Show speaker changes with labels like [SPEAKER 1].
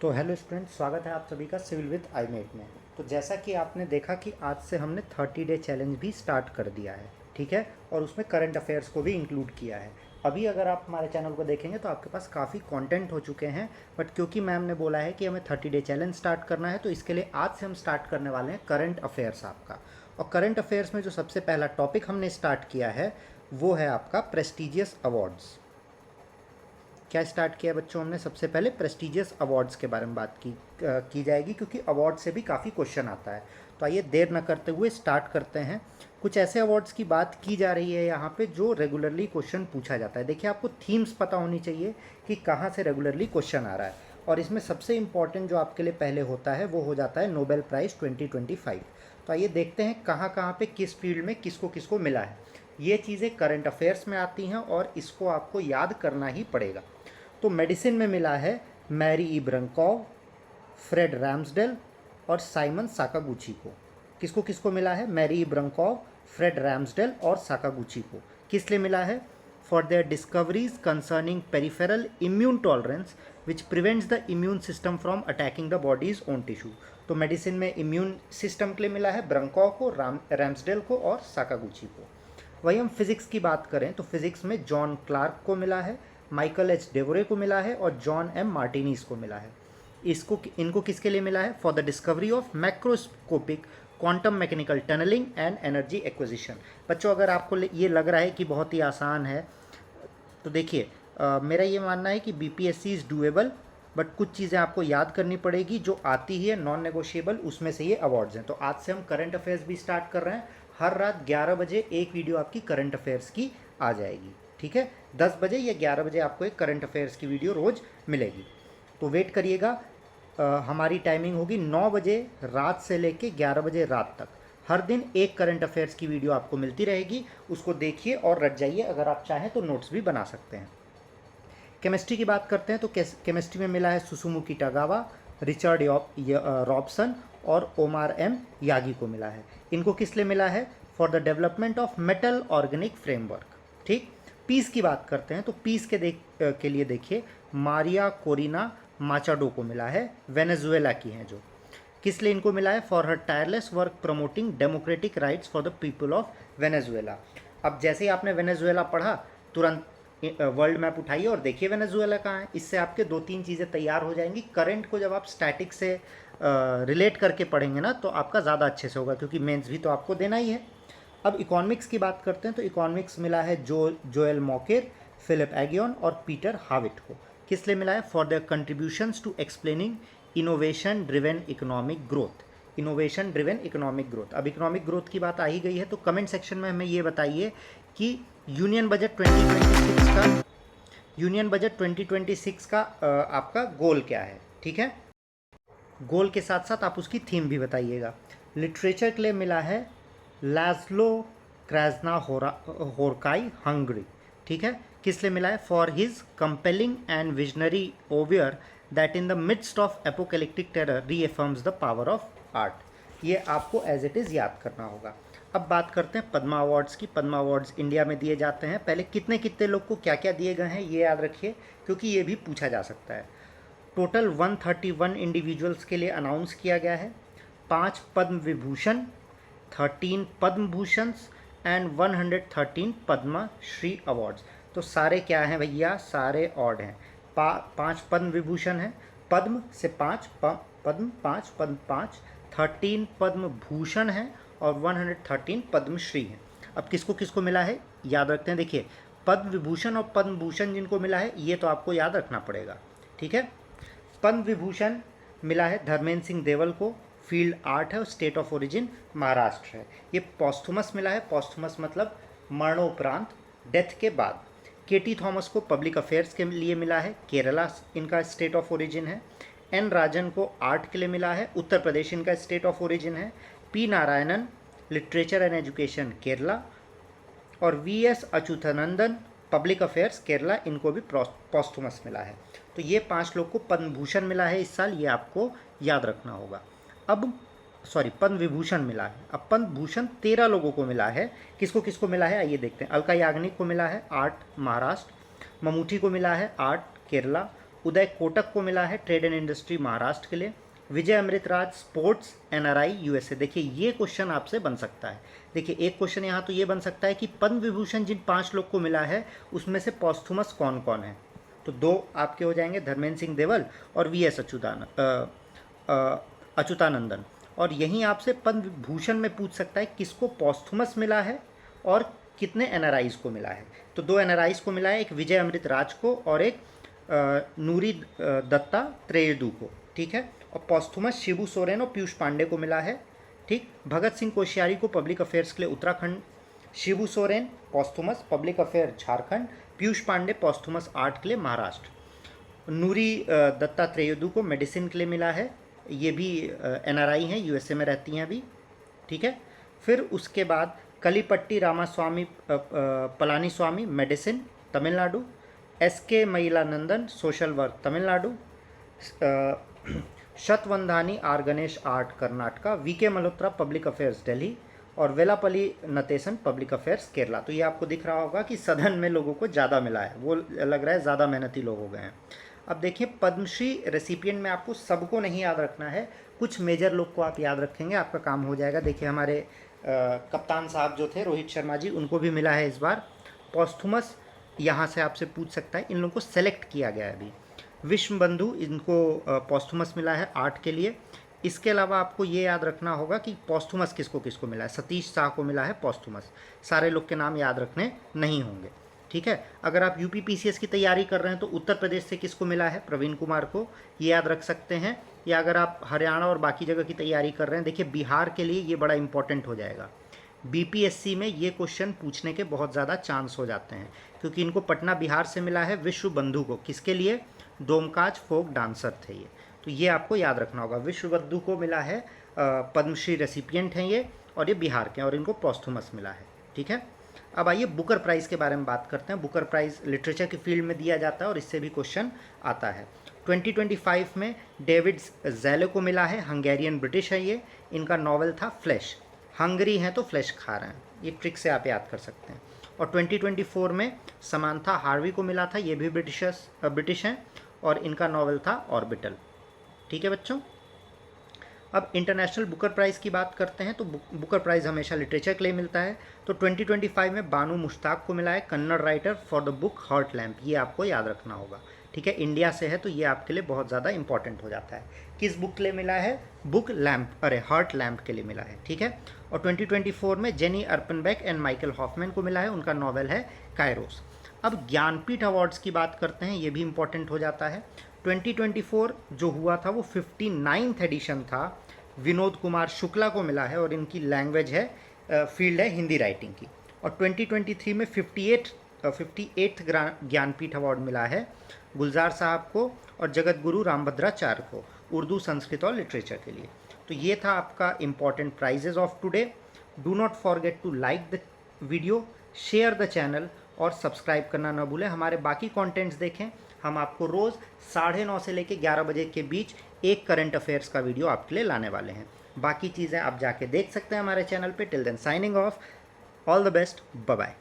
[SPEAKER 1] तो hello student, स्वागत है आप सभी का सिविल विद आईमेट में। तो जैसा कि आपने देखा कि आज से हमने 30 डे चैलेंज भी स्टार्ट कर दिया है, ठीक है, और उसमें करंट अफेयर्स को भी इंक्लूड किया है। अभी अगर आप हमारे चैनल को देखेंगे तो आपके पास काफ़ी कंटेंट हो चुके हैं, बट क्योंकि मैम ने बोला है कि हमें 30 डे चैलेंज स्टार्ट करना है, तो इसके लिए आज से हम स्टार्ट करने वाले हैं करंट अफेयर्स आपका। और करंट अफेयर्स में जो सबसे पहला टॉपिक हमने स्टार्ट किया है वो है आपका प्रेस्टिजियस अवार्ड्स। क्या स्टार्ट किया बच्चों हमने? सबसे पहले प्रेस्टिजियस अवार्ड्स के बारे में बात की जाएगी, क्योंकि अवार्ड से भी काफ़ी क्वेश्चन आता है। तो आइए देर न करते हुए स्टार्ट करते हैं। कुछ ऐसे अवार्ड्स की बात की जा रही है यहाँ पे जो रेगुलरली क्वेश्चन पूछा जाता है। देखिए, आपको थीम्स पता होनी चाहिए कि कहाँ से रेगुलरली क्वेश्चन आ रहा है, और इसमें सबसे इंपॉर्टेंट जो आपके लिए पहले होता है वो हो जाता है नोबेल प्राइज़ 2025। तो आइए देखते हैं कहाँ कहाँ पे किस फील्ड में किसको किसको मिला है। ये चीज़ें करंट अफेयर्स में आती हैं और इसको आपको याद करना ही पड़ेगा। तो मेडिसिन में मिला है मैरी इब्रंकोव, फ्रेड रैम्सडेल और साइमन साकागुची को। किसको किसको मिला है? मैरी इब्रंकोव, फ्रेड रैम्सडेल और साकागुची को। किस लिए मिला है? For there discoveries concerning peripheral immune tolerance which prevents the immune system from attacking the bodies own tissue. तो मेडिसिन में इम्यून सिस्टम के लिए मिला है ब्रंकोव को, रैम्सडेल को और साकागुची को। वही हम फिजिक्स की बात करें तो फिजिक्स में जॉन क्लार्क को मिला है, माइकल एच डेवरे को मिला है और जॉन एम मार्टिनीज को मिला है। इनको किसके लिए मिला है? For the discovery of macroscopic quantum mechanical tunnelling and energy acquisition. बच्चों, अगर आपको ये लग रहा है कि बहुत ही आसान है, तो देखिए, मेरा ये मानना है कि बीपीएससी इज़ डूएबल, बट कुछ चीज़ें आपको याद करनी पड़ेगी जो आती ही है नॉन नेगोशिएबल, उसमें से ये अवार्ड्स हैं। तो आज से हम करंट अफेयर्स भी स्टार्ट कर रहे हैं। हर रात 11 बजे एक वीडियो आपकी करंट अफेयर्स की आ जाएगी, ठीक है। 10 बजे या 11 बजे आपको एक करंट अफेयर्स की वीडियो रोज़ मिलेगी। तो वेट करिएगा। हमारी टाइमिंग होगी 9 बजे रात से लेके 11 बजे रात तक। हर दिन एक करंट अफेयर्स की वीडियो आपको मिलती रहेगी, उसको देखिए और रट जाइए। अगर आप चाहें तो नोट्स भी बना सकते हैं। केमिस्ट्री की बात करते हैं तो केमिस्ट्री में मिला है सुसुमु किटागावा, रिचर्ड रॉबसन और ओमार एम यागी को मिला है। इनको किस लिए मिला है? For the development of metal organic framework, ठीक। पीस की बात करते हैं तो पीस के लिए देखिए, मारिया कोरिना माचाडो को मिला है, वेनेजुएला की हैं जो। किस लिए इनको मिला है? For her tireless work promoting democratic rights for the people of Venezuela. अब जैसे ही आपने वेनेजुएला पढ़ा, तुरंत वर्ल्ड मैप उठाइए और देखिए वेनेजुएला कहाँ है। इससे आपके 2-3 चीज़ें तैयार हो जाएंगी। करंट को जब आप स्टैटिक से रिलेट करके पढ़ेंगे ना, तो आपका ज़्यादा अच्छे से होगा, क्योंकि मेंस भी तो आपको देना ही है। अब इकोनॉमिक्स की बात करते हैं तो इकोनॉमिक्स मिला है जोएल मॉकेर, फिलिप एगियन और पीटर हाविट को। किस लिए मिला है? For their contributions to explaining innovation driven economic growth. Innovation driven economic growth. अब इकोनॉमिक ग्रोथ की बात आ ही गई है, तो कमेंट सेक्शन में हमें ये बताइए कि यूनियन बजट 2026 का आपका गोल क्या है, ठीक है। गोल के साथ साथ आप उसकी थीम भी बताइएगा। लिटरेचर के लिए मिला है लाज़्लो क्राजना होरकाई, हंगरी, ठीक है। किस लिए मिला है? For his compelling and visionary oeuvre that in the midst of apocalyptic terror reaffirms the power of art. ये आपको एज इट इज़ याद करना होगा। अब बात करते हैं पद्मा अवार्ड्स की। पद्मा अवार्ड्स इंडिया में दिए जाते हैं। पहले कितने कितने लोग को क्या क्या दिए गए हैं ये याद रखिए, क्योंकि ये भी पूछा जा सकता है। टोटल 131 इंडिविजुअल्स के लिए अनाउंस किया गया है। 5 पद्म विभूषण, 13 पद्म भूषण्स एंड 113 पद्मा श्री अवार्ड्स। तो सारे क्या हैं भैया? सारे ऑड हैं। 5 पद्म विभूषण हैं, पद्म से 5 पद्म 5 पद्म 5, 13 पद्म भूषण हैं और 113 पद्मश्री हैं। अब किसको किसको मिला है याद रखते हैं। देखिए, पद्म विभूषण और पद्म भूषण जिनको मिला है ये तो आपको याद रखना पड़ेगा, ठीक है। पद्म विभूषण मिला है धर्मेंद्र सिंह देवल को, फील्ड आर्ट है और स्टेट ऑफ ओरिजिन महाराष्ट्र है। ये पॉस्थुमस मिला है। पॉस्थुमस मतलब मरणोपरांत, डेथ के बाद। केटी थॉमस को पब्लिक अफेयर्स के लिए मिला है, केरला इनका स्टेट ऑफ ओरिजिन है। एन राजन को आर्ट के लिए मिला है, उत्तर प्रदेश इनका स्टेट ऑफ ओरिजिन है। P Narayanan literature and education, Kerala. और V S Achuthanandan public affairs, Kerala, इनको भी पॉस्थुमस मिला है। तो ये 5 लोग को पद्म भूषण मिला है इस साल, ये आपको याद रखना होगा। अब पद्म विभूषण मिला है। अब पद्म भूषण 13 लोगों को मिला है। किसको किसको मिला है आइए देखते हैं। अलका याग्निक को मिला है आर्ट महाराष्ट्र, ममूटी को मिला है आर्ट केरला, उदय कोटक को मिला है ट्रेड एंड इंडस्ट्री महाराष्ट्र के लिए। Vijay Amritraj sports NRI USA. देखिए ये क्वेश्चन आपसे बन सकता है। देखिए एक क्वेश्चन यहाँ तो ये बन सकता है कि पद्म विभूषण जिन 5 लोग को मिला है उसमें से पॉस्थुमस कौन कौन है, तो 2 आपके हो जाएंगे, धर्मेंद्र सिंह देवल और वीएस अच्युतानंदन। और यहीं आपसे पद्म विभूषण में पूछ सकता है किसको पॉस्थुमस मिला है और कितने एनआरआईज को मिला है। तो 2 एनआरआईज को मिला है, एक विजय अमृतराज को और एक नूरी दत्ता त्रेयदू को, ठीक है। और पॉस्थुमस शिबू सोरेन और पीयूष पांडे को मिला है, ठीक। भगत सिंह कोश्यारी को पब्लिक अफेयर्स के लिए Uttarakhand, Shibu Soren posthumous public affair Jharkhand, Piyush Pandey posthumous art के लिए महाराष्ट्र। नूरी दत्ता त्रेयदू को मेडिसिन के लिए मिला है, ये भी एनआरआई हैं, यूएसए में रहती हैं अभी, ठीक है। फिर उसके बाद Kalipatti Ramaswamy Palaniswami medicine Tamil Nadu, SK Mayilanandan social work Tamil Nadu, Shatavadhani R Ganesh art Karnataka, VK Malhotra public affairs Delhi और वेलापल्ली नतेसन पब्लिक अफेयर्स केरला। तो ये आपको दिख रहा होगा कि सदन में लोगों को ज़्यादा मिला है, वो लग रहा है ज़्यादा मेहनती लोग हो गए हैं। अब देखिए पद्मश्री रेसिपिएंट में आपको सबको नहीं याद रखना है, कुछ मेजर लोग को आप याद रखेंगे, आपका काम हो जाएगा। देखिए हमारे कप्तान साहब जो थे रोहित शर्मा जी, उनको भी मिला है इस बार पॉस्थुमस, यहाँ से आपसे पूछ सकता है, इन लोगों को सेलेक्ट किया गया है अभी। विश्व बंधु इनको पॉस्थुमस मिला है आर्ट के लिए। इसके अलावा आपको ये याद रखना होगा कि पॉस्थुमस किसको किसको मिला है। सतीश शाह को मिला है पॉस्थुमस, सारे लोग के नाम याद रखने नहीं होंगे, ठीक है। अगर आप यूपी पीसीएस की तैयारी कर रहे हैं तो उत्तर प्रदेश से किसको मिला है, प्रवीण कुमार को, ये याद रख सकते हैं। या अगर आप हरियाणा और बाकी जगह की तैयारी कर रहे हैं, देखिए बिहार के लिए ये बड़ा इंपॉर्टेंट हो जाएगा। बीपीएससी में ये क्वेश्चन पूछने के बहुत ज़्यादा चांस हो जाते हैं, क्योंकि इनको पटना बिहार से मिला है विश्व बंधु को, किसके लिए, डोमकाज फोक डांसर थे ये, तो ये आपको याद रखना होगा। विश्व बंधु को मिला है, पद्मश्री रेसिपिएंट हैं ये, और ये बिहार के, और इनको पॉस्थुमस मिला है, ठीक है। अब आइए बुकर प्राइज़ के बारे में बात करते हैं। बुकर प्राइज़ लिटरेचर की फील्ड में दिया जाता है और इससे भी क्वेश्चन आता है। 2025 में डेविड ज़ैले को मिला है, हंगेरियन ब्रिटिश है ये, इनका नॉवेल था फ्लैश। हंगरी हैं तो फ्लैश खा रहे हैं, ये ट्रिक से आप याद कर सकते हैं। और 2024 में समांथा हार्वी को मिला था, ये भी ब्रिटिश हैं, और इनका नॉवेल था ऑर्बिटल, ठीक है बच्चों। अब इंटरनेशनल बुकर प्राइज़ की बात करते हैं, तो बुकर प्राइज़ हमेशा लिटरेचर के लिए मिलता है। तो 2025 में बानू मुश्ताक को मिला है, Kannada writer, for the book heart lamp, ये आपको याद रखना होगा, ठीक है। इंडिया से है तो ये आपके लिए बहुत ज़्यादा इंपॉर्टेंट हो जाता है। किस बुक के लिए मिला है, बुक लैम्प, हार्ट लैम्प के लिए मिला है, ठीक है। और 2024 में जेनी अर्पनबेक एंड माइकल हॉफमैन को मिला है, उनका नॉवेल है कायरोस। अब ज्ञानपीठ अवार्ड्स की बात करते हैं, ये भी इंपॉर्टेंट हो जाता है। 2024 जो हुआ था वो 59th एडिशन था, विनोद कुमार शुक्ला को मिला है, और इनकी लैंग्वेज है, फील्ड है हिंदी राइटिंग की। और 2023 में 58th ज्ञानपीठ अवार्ड मिला है गुलजार साहब को और जगत गुरु रामभद्राचार्य को, उर्दू, संस्कृत और लिटरेचर के लिए। तो ये था आपका important prizes of today. Do not forget to like the video, share the channel और सब्सक्राइब करना ना भूलें। हमारे बाकी कंटेंट्स देखें, हम आपको रोज़ 9:30 से लेकर 11 बजे के बीच एक करंट अफेयर्स का वीडियो आपके लिए लाने वाले हैं। बाकी चीज़ें आप जाके देख सकते हैं हमारे चैनल पे। Till then signing off, all the best, bye bye.